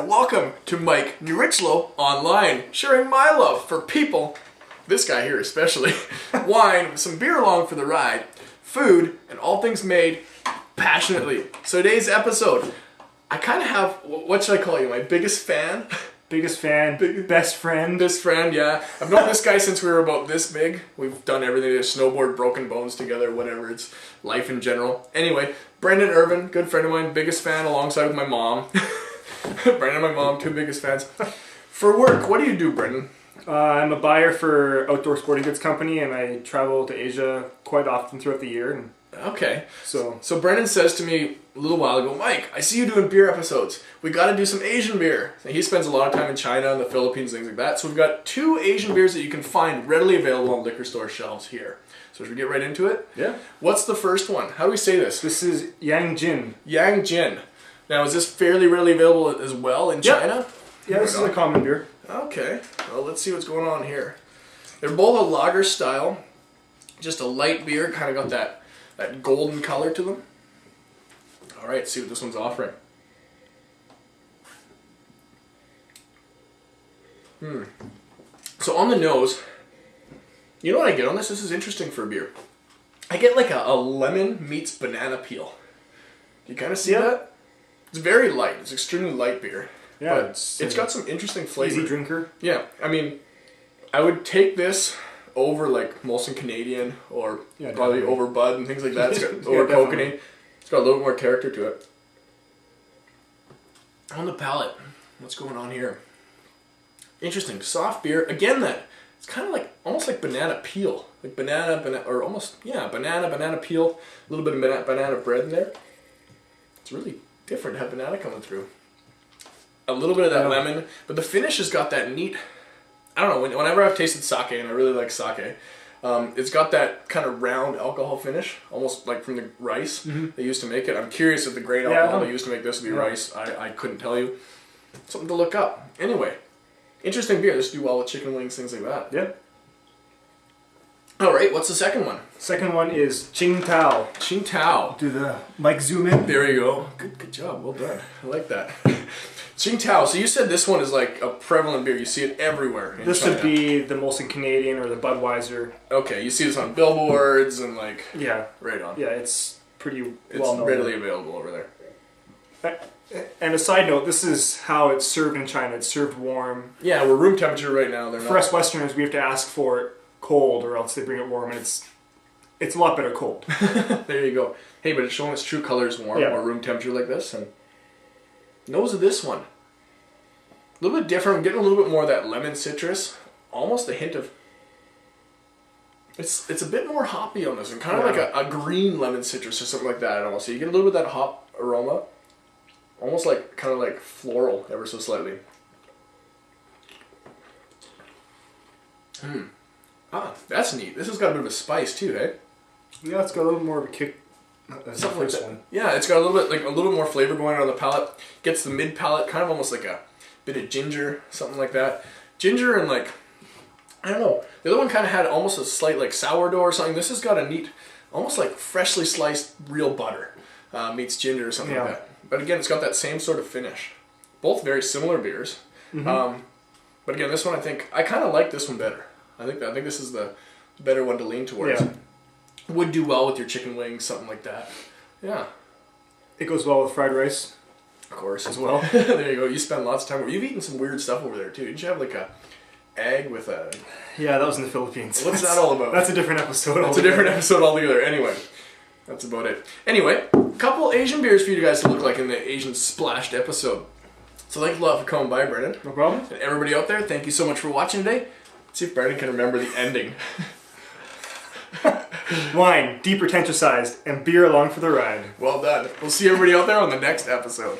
and welcome to Mike Nierychlo Online, sharing my love for people, this guy here especially, wine, some beer along for the ride, food, and all things made passionately. So today's episode, I kind of have, what should I call you, my biggest fan? Biggest fan, best friend. Best friend, yeah. I've known this guy since we were about this big. We've done everything, snowboard, broken bones together, whatever. It's life in general. Anyway, Brendan Irvin, good friend of mine, biggest fan alongside with my mom. Brendan and my mom, two biggest fans. For work, what do you do, Brendan? I'm a buyer for outdoor sporting goods company, and I travel to Asia quite often throughout the year. And okay. So Brendan says to me a little while ago, Mike, I see you doing beer episodes. We got to do some Asian beer. And he spends a lot of time in China and the Philippines, things like that. So we've got two Asian beers that you can find readily available on liquor store shelves here. So should we get right into it? Yeah. What's the first one? How do we say this? This is Yang Jin. Yang Jin. Now, is this fairly readily available as well in China? Yeah, this is a common beer. Okay. Well, let's see what's going on here. They're both a lager style. Just a light beer, kind of got that golden color to them. All right, see what this one's offering. So on the nose, you know what I get on this? This is interesting for a beer. I get like a lemon meets banana peel. You kind of see that? It's very light. It's extremely light beer. Yeah, but it's got some interesting flavor. Easy drinker. Yeah, I mean, I would take this over like Molson Canadian or probably definitely. over Bud and things like that. It's got, Yeah, over definitely. Kokanee. It's got a little more character to it. On the palate, what's going on here? Interesting, soft beer. Again, it's kind of like almost like banana peel, like banana, or almost banana peel. A little bit of banana bread in there. It's really different to have banana coming through. A little bit of that lemon, but the finish has got that neat. I don't know. Whenever I've tasted sake, and I really like sake, it's got that kind of round alcohol finish, almost like from the rice they used to make it. I'm curious if the grain alcohol they used to make this would be rice. I couldn't tell you. Something to look up. Anyway, interesting beer. This would do well with chicken wings, things like that. Yeah. All right, what's the second one? Second one is Qingtao. Qingtao. Do the mic zoom in? There you go. Good job. Well done. I like that. Qingtao. So you said this one is like a prevalent beer. You see it everywhere in This China. would be the Molson Canadian or the Budweiser. Okay, you see this on billboards and like... Yeah. Right on. Yeah, it's pretty It's well known. readily available over there. And a side note, this is how it's served in China. It's served warm. Yeah, we're room temperature right now. They're For us Westerners, we have to ask for it cold, or else they bring it warm, and it's a lot better cold. There you go. Hey, but it's showing its true colors warm Yeah. or room temperature like this. And nose of this one. A little bit different. I'm getting a little bit more of that lemon citrus. Almost a hint of... It's a bit more hoppy on this one. Kind of like a green lemon citrus or something like that. Almost. So you get a little bit of that hop aroma. Almost like, kind of like floral, ever so slightly. Ah, that's neat. This has got a bit of a spice too, eh? Yeah, it's got a little more of a kick. Something like that. Yeah, it's got a little bit more flavor going on the palate. Gets the mid palate, kind of almost like a bit of ginger, something like that. Ginger and like, I don't know. The other one kind of had almost a slight like sourdough or something. This has got a neat, almost like freshly sliced real butter meets ginger or something like that. But again, it's got that same sort of finish. Both very similar beers. But again, this one I kind of like this one better. I think this is the better one to lean towards. Yeah. Would do well with your chicken wings, something like that. Yeah. It goes well with fried rice. Of course. As well. There you go. You spend lots of time. You've eaten some weird stuff over there too. Didn't you have like a egg with a... Yeah, that was in the Philippines. What's that all about? That's a different episode. That's a different episode altogether. Anyway, that's about it. Anyway, a couple Asian beers for you guys to look like in the Asian Splashed episode. So thanks a lot for coming by, Brendan. No problem. And everybody out there, thank you so much for watching today. Let's see if Brendan can remember the ending. Wine, deep retention-sized, and beer along for the ride. Well done. We'll see everybody out there on the next episode.